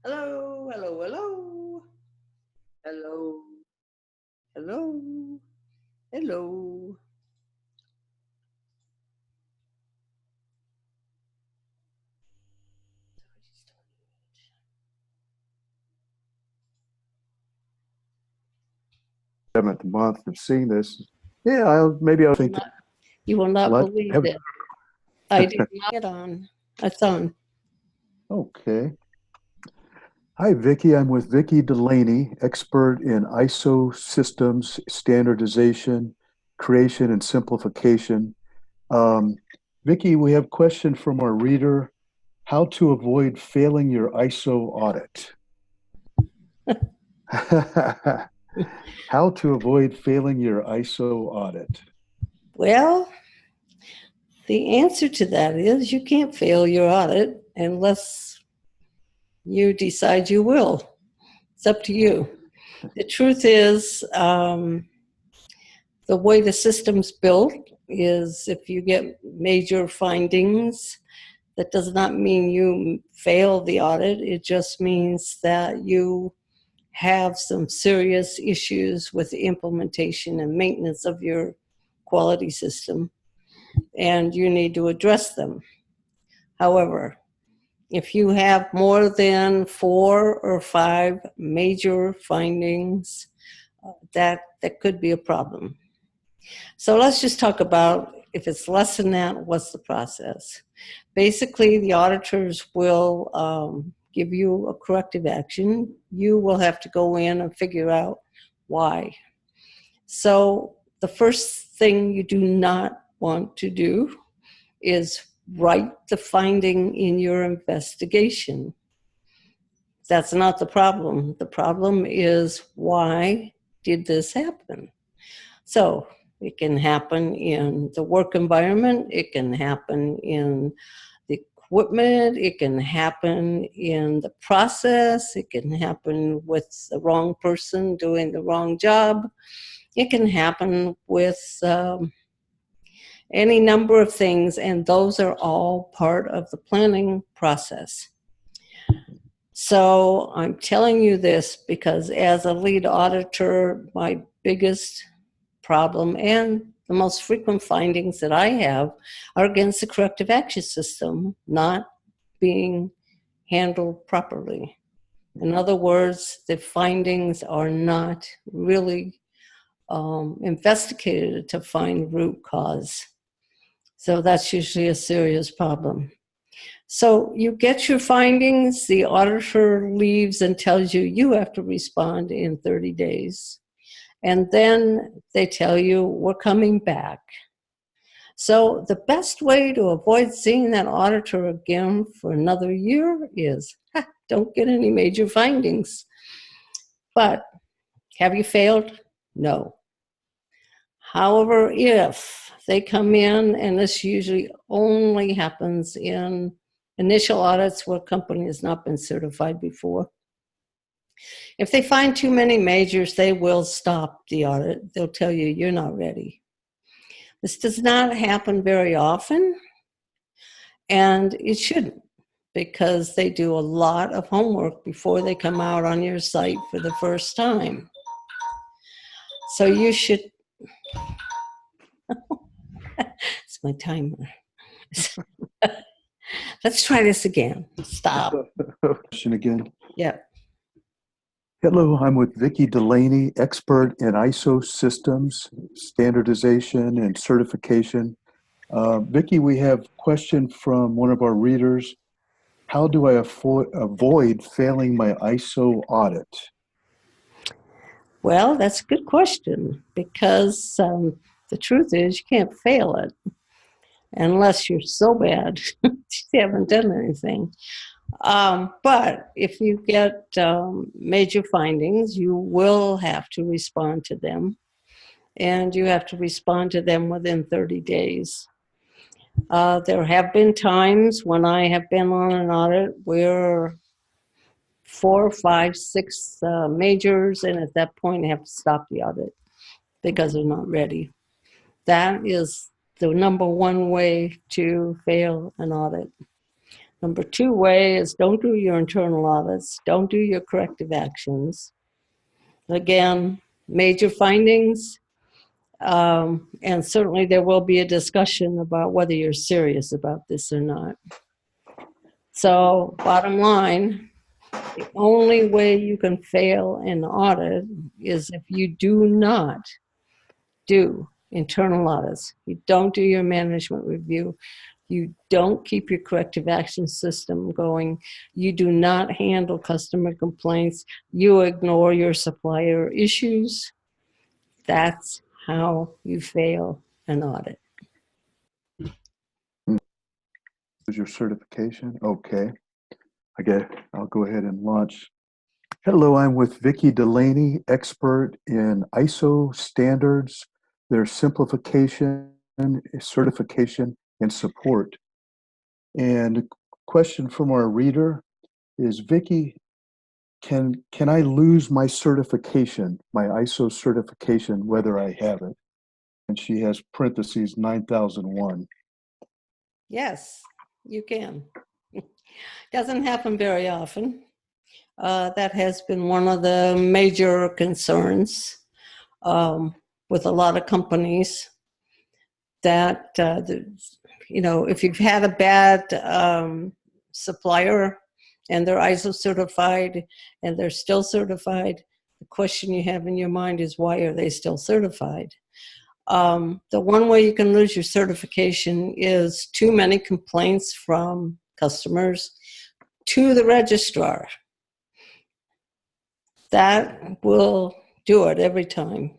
Hello, hello, hello, hello, hello, hello. Seventh month of seeing this. Yeah, maybe I'll think You will not let believe have that I did not get on. It's on. okay. Hi, Vicky. I'm with Vicky Delaney, expert in ISO systems, standardization, creation, and simplification. Um, Vicky, we have a question from our reader: how to avoid failing your ISO audit? How to avoid failing your ISO audit? Well, the answer to that is you can't fail your audit unless you decide you will. It's up to you. The truth is, the way the system's built is if you get major findings, that does not mean you fail the audit. It just means that you have some serious issues with the implementation and maintenance of your quality system, and you need to address them. However, if you have more than 4 or 5 major findings, that could be a problem. So let's just talk about if it's less than that, what's the process? Basically, the auditors will give you a corrective action. You will have to go in and figure out why. So the first thing you do not want to do is write the finding in your investigation. That's not the problem. The problem is, why did this happen? So it can happen in the work environment, it can happen in the equipment, it can happen in the process, it can happen with the wrong person doing the wrong job, it can happen with any number of things, and those are all part of the planning process. So I'm telling you this because as a lead auditor, my biggest problem and the most frequent findings that I have are against the corrective action system not being handled properly. In other words, the findings are not really investigated to find root cause. So that's usually a serious problem. So you get your findings, the auditor leaves and tells you you have to respond in 30 days. And then they tell you, we're coming back. So the best way to avoid seeing that auditor again for another year is don't get any major findings. But have you failed? No. However, if they come in, and this usually only happens in initial audits where a company has not been certified before, if they find too many majors, they will stop the audit. They'll tell you, you're not ready. This does not happen very often, and it shouldn't, because they do a lot of homework before they come out on your site for the first time. So you should, it's my timer. Let's try this again. Stop. Question again. Yeah. Hello, I'm with Vicky Delaney, expert in ISO systems, standardization, and certification. Vicky, we have a question from one of our readers. How do I avoid failing my ISO audit? Well, that's a good question, because the truth is you can't fail it unless you're so bad you haven't done anything. But if you get major findings, you will have to respond to them, and you have to respond to them within 30 days. There have been times when I have been on an audit where 4, 5, 6 majors, and at that point I have to stop the audit because they're not ready. That is the number one way to fail an audit. Number two way is don't do your internal audits, don't do your corrective actions. Again, major findings, and certainly there will be a discussion about whether you're serious about this or not. So bottom line, the only way you can fail an audit is if you do not do internal audits. You don't do your management review. You don't keep your corrective action system going. You do not handle customer complaints. You ignore your supplier issues. That's how you fail an audit. Is your certification? Okay. I'll go ahead and launch. Hello, I'm with Vicki Delaney, expert in ISO standards, their simplification, certification, and support. And a question from our reader is, Vicki, can I lose my certification, my ISO certification, whether I have it? And she has parentheses 9001. Yes, you can. Doesn't happen very often. That has been one of the major concerns with a lot of companies that, if you've had a bad supplier and they're ISO certified and they're still certified, the question you have in your mind is, why are they still certified? The one way you can lose your certification is too many complaints from customers to the registrar. That will do it every time.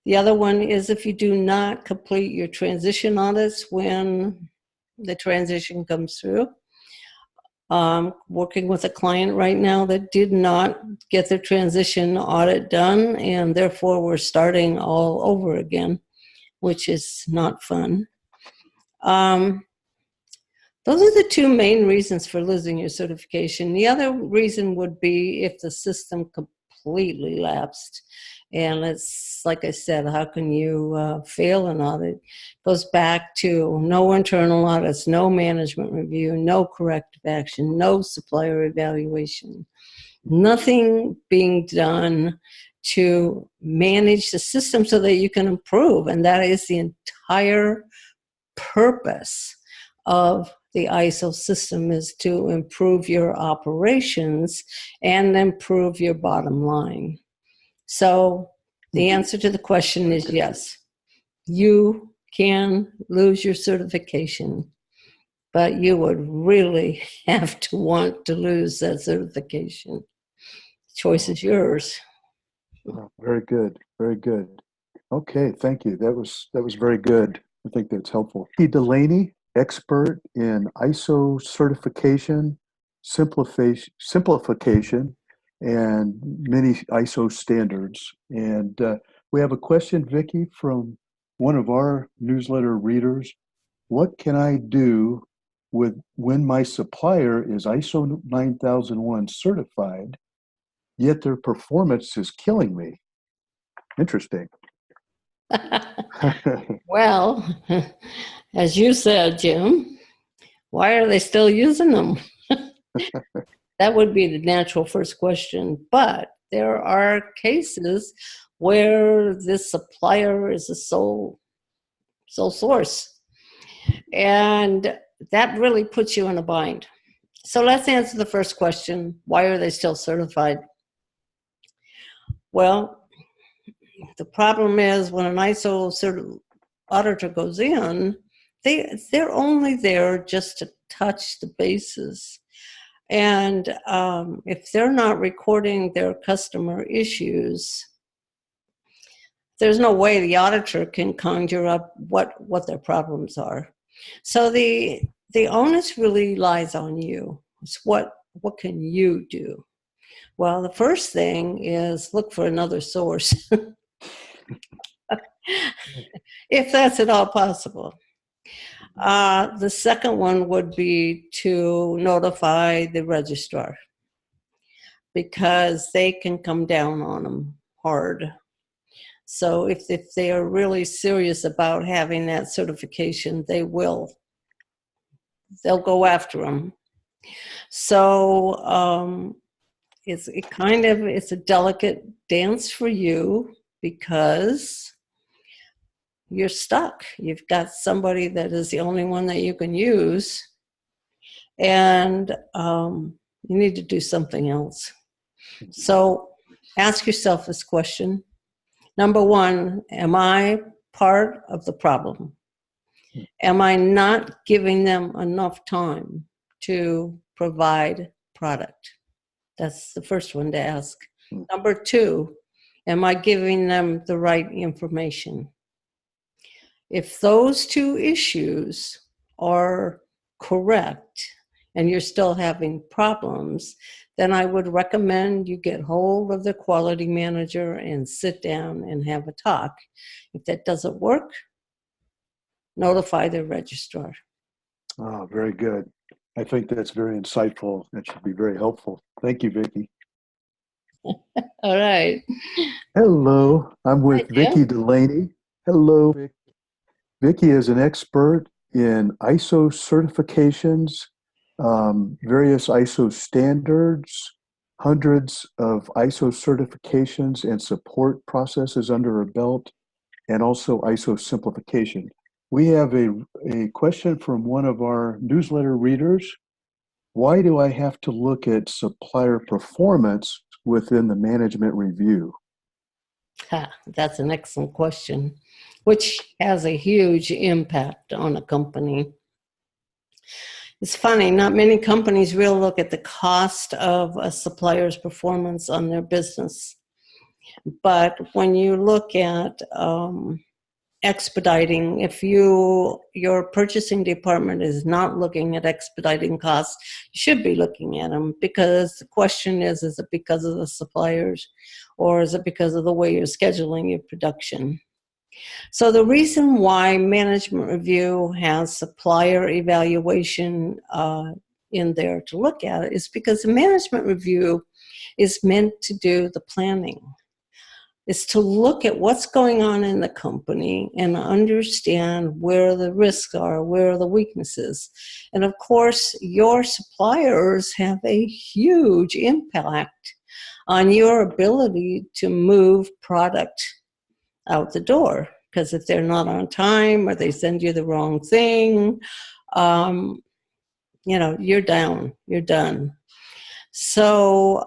The other one is if you do not complete your transition audits when the transition comes through. Working with a client right now that did not get their transition audit done, and therefore we're starting all over again, which is not fun. Those are the two main reasons for losing your certification. The other reason would be if the system completely lapsed. And it's, like I said, how can you fail an audit? It goes back to no internal audits, no management review, no corrective action, no supplier evaluation, nothing being done to manage the system so that you can improve. And that is the entire purpose of the ISO system, is to improve your operations and improve your bottom line. So the answer to the question is yes, you can lose your certification, but you would really have to want to lose that certification. The choice is yours. Oh, very good, very good. Okay, thank you. That was very good. I think that's helpful. Vicki Delaney, expert in ISO certification, simplification, and many ISO standards. And we have a question, Vicki, from one of our newsletter readers. What can I do when my supplier is ISO 9001 certified, yet their performance is killing me? Interesting. Well, as you said, Jim, why are they still using them? That would be the natural first question. But there are cases where this supplier is a sole source. And that really puts you in a bind. So let's answer the first question. Why are they still certified? Well, the problem is when an ISO auditor goes in, they're only there just to touch the bases. And if they're not recording their customer issues, there's no way the auditor can conjure up what their problems are. So the onus really lies on you. It's what can you do? Well, the first thing is look for another source, if that's at all possible. The second one would be to notify the registrar, because they can come down on them hard. So if they are really serious about having that certification, they will they'll go after them. So it's a delicate dance for you because you're stuck. You've got somebody that is the only one that you can use, and you need to do something else. So ask yourself this question. Number one, am I part of the problem? Am I not giving them enough time to provide product? That's the first one to ask. Number two, am I giving them the right information? If those two issues are correct and you're still having problems, then I would recommend you get hold of the quality manager and sit down and have a talk. If that doesn't work, notify the registrar. Oh, very good. I think that's very insightful. That should be very helpful. Thank you, Vicki. All right. Hello, I'm Hi, with Jim. Vicki Delaney. Hello, Vicki. Vicki is an expert in ISO certifications, various ISO standards, hundreds of ISO certifications and support processes under her belt, and also ISO simplification. We have a question from one of our newsletter readers. Why do I have to look at supplier performance within the management review? That's an excellent question, which has a huge impact on a company. It's funny, not many companies really look at the cost of a supplier's performance on their business. But when you look at expediting, if your purchasing department is not looking at expediting costs, you should be looking at them, because the question is it because of the suppliers, or is it because of the way you're scheduling your production? So the reason why management review has supplier evaluation in there to look at it is because the management review is meant to do the planning. Is to look at what's going on in the company and understand where the risks are, where are the weaknesses. And of course, your suppliers have a huge impact on your ability to move product out the door. Because if they're not on time or they send you the wrong thing, you're down, you're done. So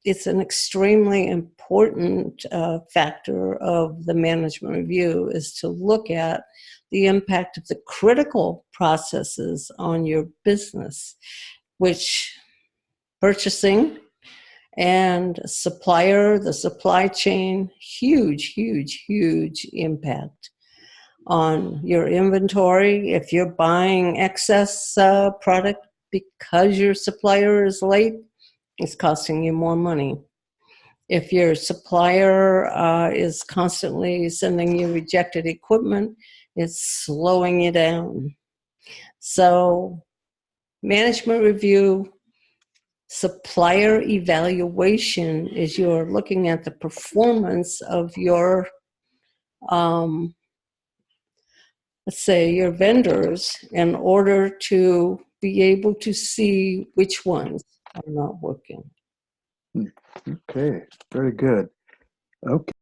it's an extremely important factor of the management review is to look at the impact of the critical processes on your business, which purchasing and supplier, the supply chain, huge, huge, huge impact on your inventory. If you're buying excess product because your supplier is late, it's costing you more money. If your supplier is constantly sending you rejected equipment, it's slowing you down. So management review, supplier evaluation is you're looking at the performance of your, let's say, your vendors in order to be able to see which ones are not working. Okay, very good. Okay.